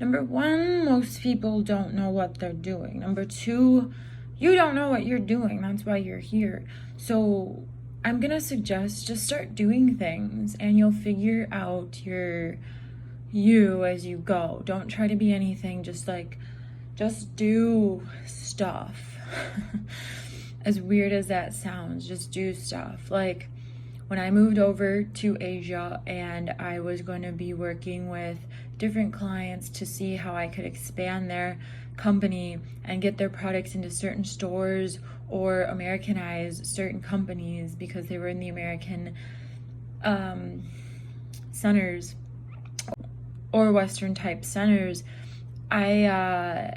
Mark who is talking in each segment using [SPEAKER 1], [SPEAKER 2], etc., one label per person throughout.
[SPEAKER 1] Number one, most people don't know what they're doing. Number two, you don't know what you're doing. That's why you're here. So I'm gonna suggest just start doing things and you'll figure out you as you go. Don't try to be anything, just do stuff. As weird as that sounds, just do stuff. Like when I moved over to Asia and I was going to be working with different clients to see how I could expand their company and get their products into certain stores or Americanize certain companies because they were in the American centers or Western type centers. A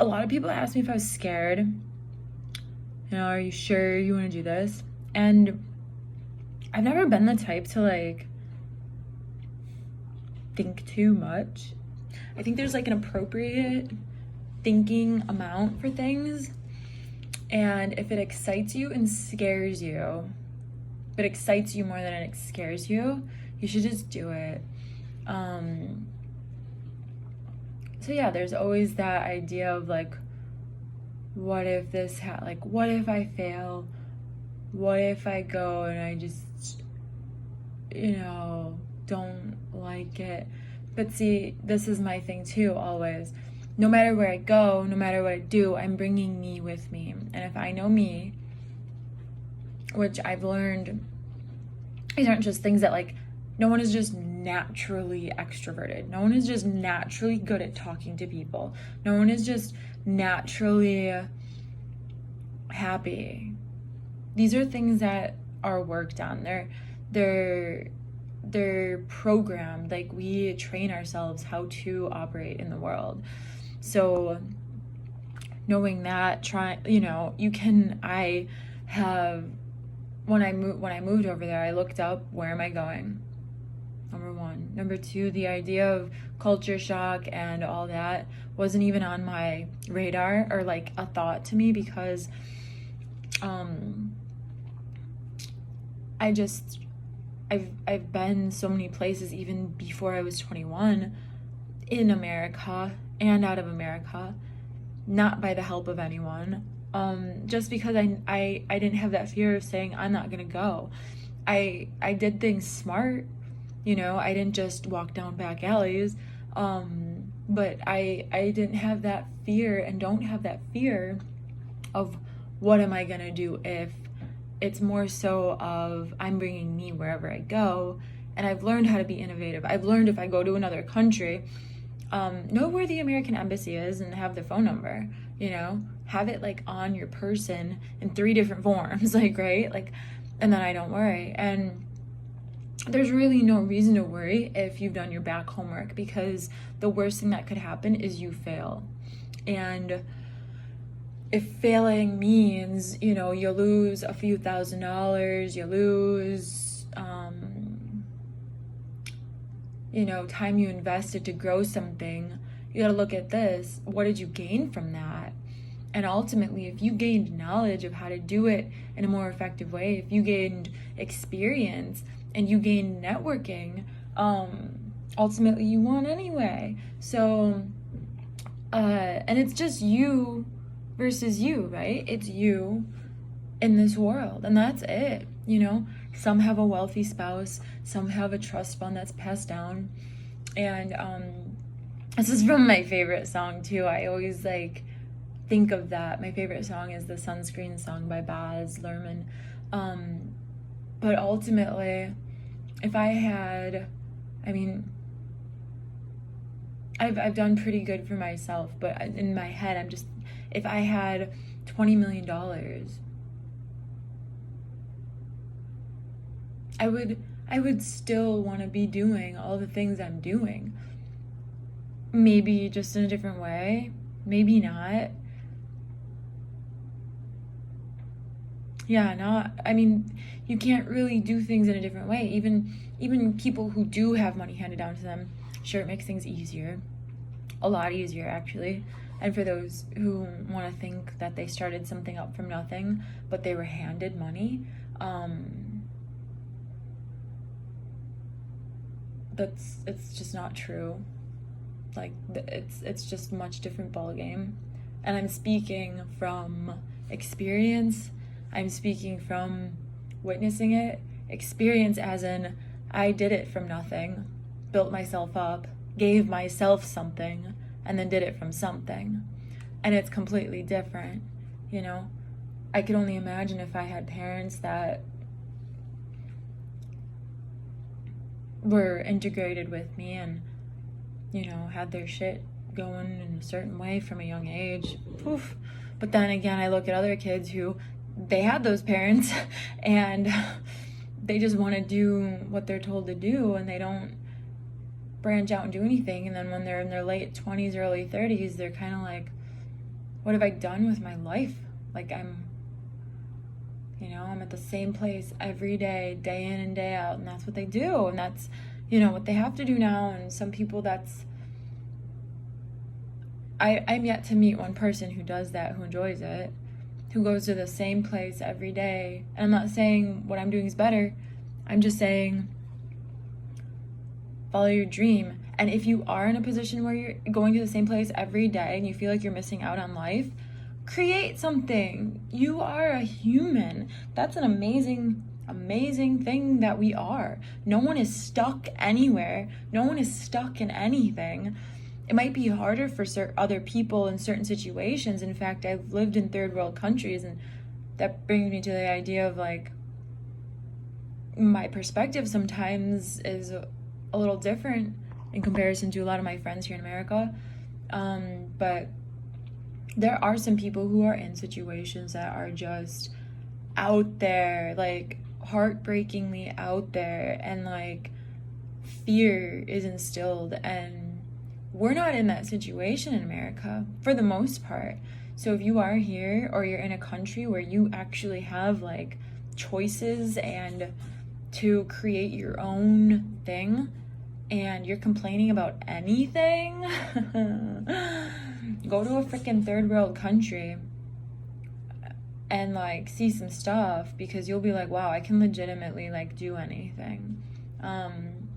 [SPEAKER 1] lot of people asked me if I was scared. Are you sure you want to do this? And I've never been the type to think too much. I think there's an appropriate thinking amount for things. And if it excites you and scares you, if it excites you more than it scares you, you should just do it. So yeah, there's always that idea of what if this what if I fail? What if I go and I just, don't like it? But see, this is my thing too, always. No matter where I go, no matter what I do, I'm bringing me with me. And if I know me, which I've learned, these aren't just things that no one is just naturally extroverted. No one is just naturally good at talking to people. No one is just naturally happy. These are things that are worked on. They're programmed. We train ourselves how to operate in the world. So knowing that, when I moved over there, I looked up, where am I going? Number one. Number two, the idea of culture shock and all that wasn't even on my radar or a thought to me because I've been so many places even before I was 21 in America and out of America, not by the help of anyone. Just because I didn't have that fear of saying I'm not gonna go. I did things smart, I didn't just walk down back alleys, but I didn't have that fear and don't have that fear of what am I gonna do if. It's more so of I'm bringing me wherever I go, and I've learned how to be innovative. I've learned if I go to another country, know where the American embassy is and have their phone number, have it on your person in 3 different forms, right? And then I don't worry. And there's really no reason to worry if you've done your back homework, because the worst thing that could happen is you fail. And if failing means, you lose a few $1,000s, you lose, time you invested to grow something, you gotta look at this. What did you gain from that? And ultimately, if you gained knowledge of how to do it in a more effective way, if you gained experience and you gained networking, ultimately you won anyway. So, and it's just you versus you, right? It's you in this world, and that's it. Some have a wealthy spouse, some have a trust fund that's passed down, and this is from my favorite song too. I always think of that. My favorite song is the Sunscreen song by Baz Luhrmann. But ultimately, if I had, I've done pretty good for myself, but in my head, if I had $20 million, I would still want to be doing all the things I'm doing. Maybe just in a different way, maybe not. Yeah, you can't really do things in a different way. Even people who do have money handed down to them, sure, it makes things easier. A lot easier, actually. And for those who want to think that they started something up from nothing, but they were handed money, it's just not true. Like, it's just a much different ballgame. And I'm speaking from experience. I'm speaking from witnessing it. Experience as in, I did it from nothing, built myself up, gave myself something, and then did it from something. And it's completely different, you know? I could only imagine if I had parents that were integrated with me and, you know, had their shit going in a certain way from a young age. Oof. But then again, I look at other kids who, they had those parents and they just want to do what they're told to do, and they don't branch out and do anything. And then when they're in their late 20s, early 30s, they're kind of like, what have I done with my life? Like, I'm at the same place every day, day in and day out, and that's what they do, and that's, you know, what they have to do now. And some people, that's, I'm yet to meet one person who does that, who enjoys it, who goes to the same place every day. And I'm not saying what I'm doing is better. I'm just saying, follow your dream. And if you are in a position where you're going to the same place every day and you feel like you're missing out on life, create something. You are a human. That's an amazing thing that we are. No one is stuck anywhere. No one is stuck in anything. It might be harder for other people in certain situations. In fact, I've lived in third world countries, and that brings me to the idea of, like, my perspective sometimes is a little different in comparison to a lot of my friends here in America. But there are some people who are in situations that are just out there, like heartbreakingly out there, and like fear is instilled, and we're not in that situation in America for the most part. So if you are here, or you're in a country where you actually have like choices and to create your own thing, and you're complaining about anything, go to a freaking third world country and like see some stuff, because you'll be like, wow, I can legitimately like do anything, and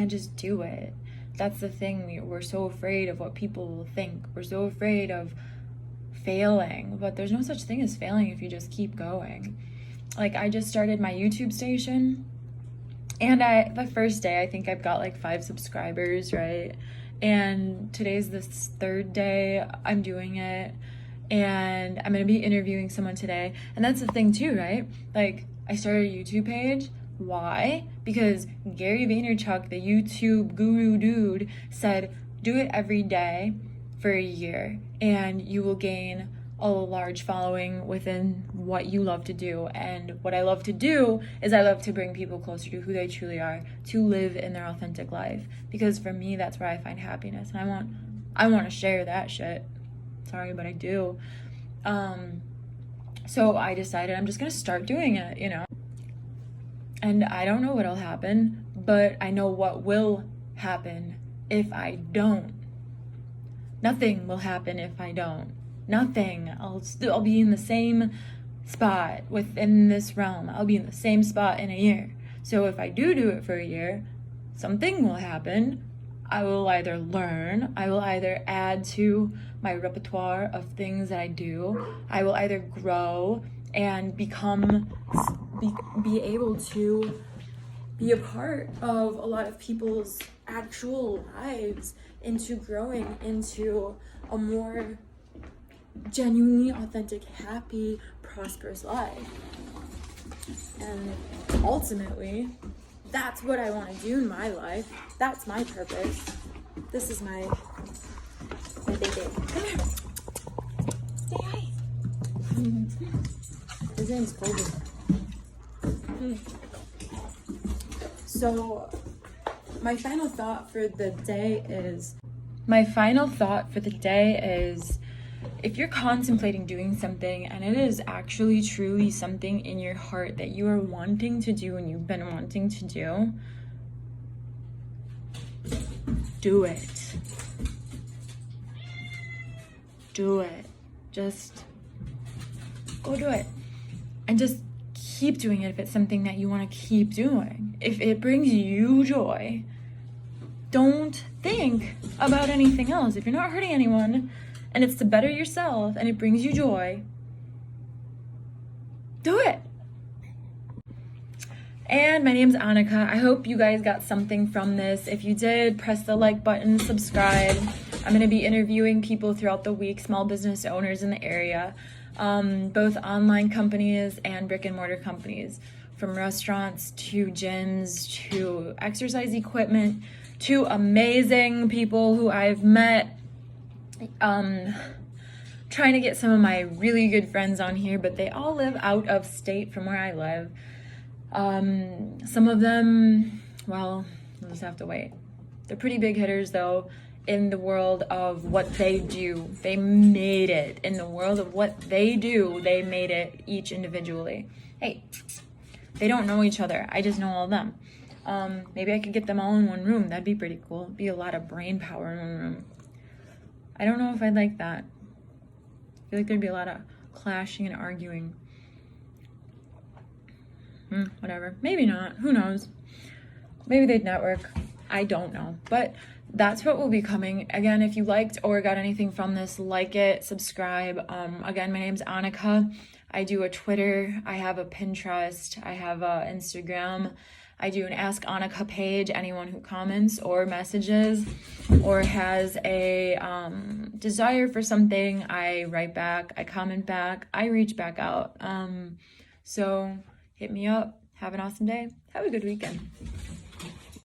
[SPEAKER 1] just do it. That's the thing. We're so afraid of what people will think. We're so afraid of failing, but there's no such thing as failing if you just keep going. Like, I just started my YouTube station, and the first day, I think I've got like 5 subscribers, right? And today's the 3rd day I'm doing it, and I'm gonna be interviewing someone today. And that's the thing too, right? Like, I started a YouTube page. Why? Because Gary Vaynerchuk, the YouTube guru dude, said, do it every day for a year, and you will gain a large following within what you love to do. And what I love to do is I love to bring people closer to who they truly are, to live in their authentic life. Because for me, that's where I find happiness, and I want to share that shit. Sorry, but I do. So I decided I'm just gonna start doing it, you know. And I don't know what'll happen, but I know what will happen if I don't. Nothing will happen if I don't. Nothing. I'll be in the same spot within this realm. I'll be in the same spot in a year. So if I do it for a year, something will happen. I will either learn, I will either add to my repertoire of things that I do, I will either grow and be able to be a part of a lot of people's actual lives, into growing into a more genuinely authentic, happy, prosperous life. And ultimately, that's what I want to do in my life. That's my purpose. This is my baby. Come here. Say hi. His name's Kobe. So, my final thought for the day is, if you're contemplating doing something and it is actually truly something in your heart that you are wanting to do and you've been wanting to do, do it. Do it. Just go do it. And just keep doing it if it's something that you want to keep doing. if it brings you joy, don't think about anything else. If you're not hurting anyone and it's to better yourself and it brings you joy, do it. And my name's Annika. I hope you guys got something from this. If you did, press the like button, subscribe. I'm going to be interviewing people throughout the week, small business owners in the area, both online companies and brick and mortar companies, from restaurants to gyms to exercise equipment to amazing people who I've met. Trying to get some of my really good friends on here, but they all live out of state from where I live. Some of them, well, we'll just have to wait. They're pretty big hitters though in the world of what they do. They made it. In the world of what they do, they made it each individually. Hey, they don't know each other. I just know all of them. Maybe I could get them all in one room. That'd be pretty cool. It'd be a lot of brain power in one room. I don't know if I'd like that. I feel like there'd be a lot of clashing and arguing. Whatever. Maybe not. Who knows? Maybe they'd network. I don't know. But that's what will be coming. Again, if you liked or got anything from this, like it, subscribe. Again, my name's Annika. I do a Twitter. I have a Pinterest. I have a Instagram. I do an Ask Annika page. Anyone who comments or messages or has a desire for something, I write back, I comment back, I reach back out. So hit me up. Have an awesome day. Have a good weekend.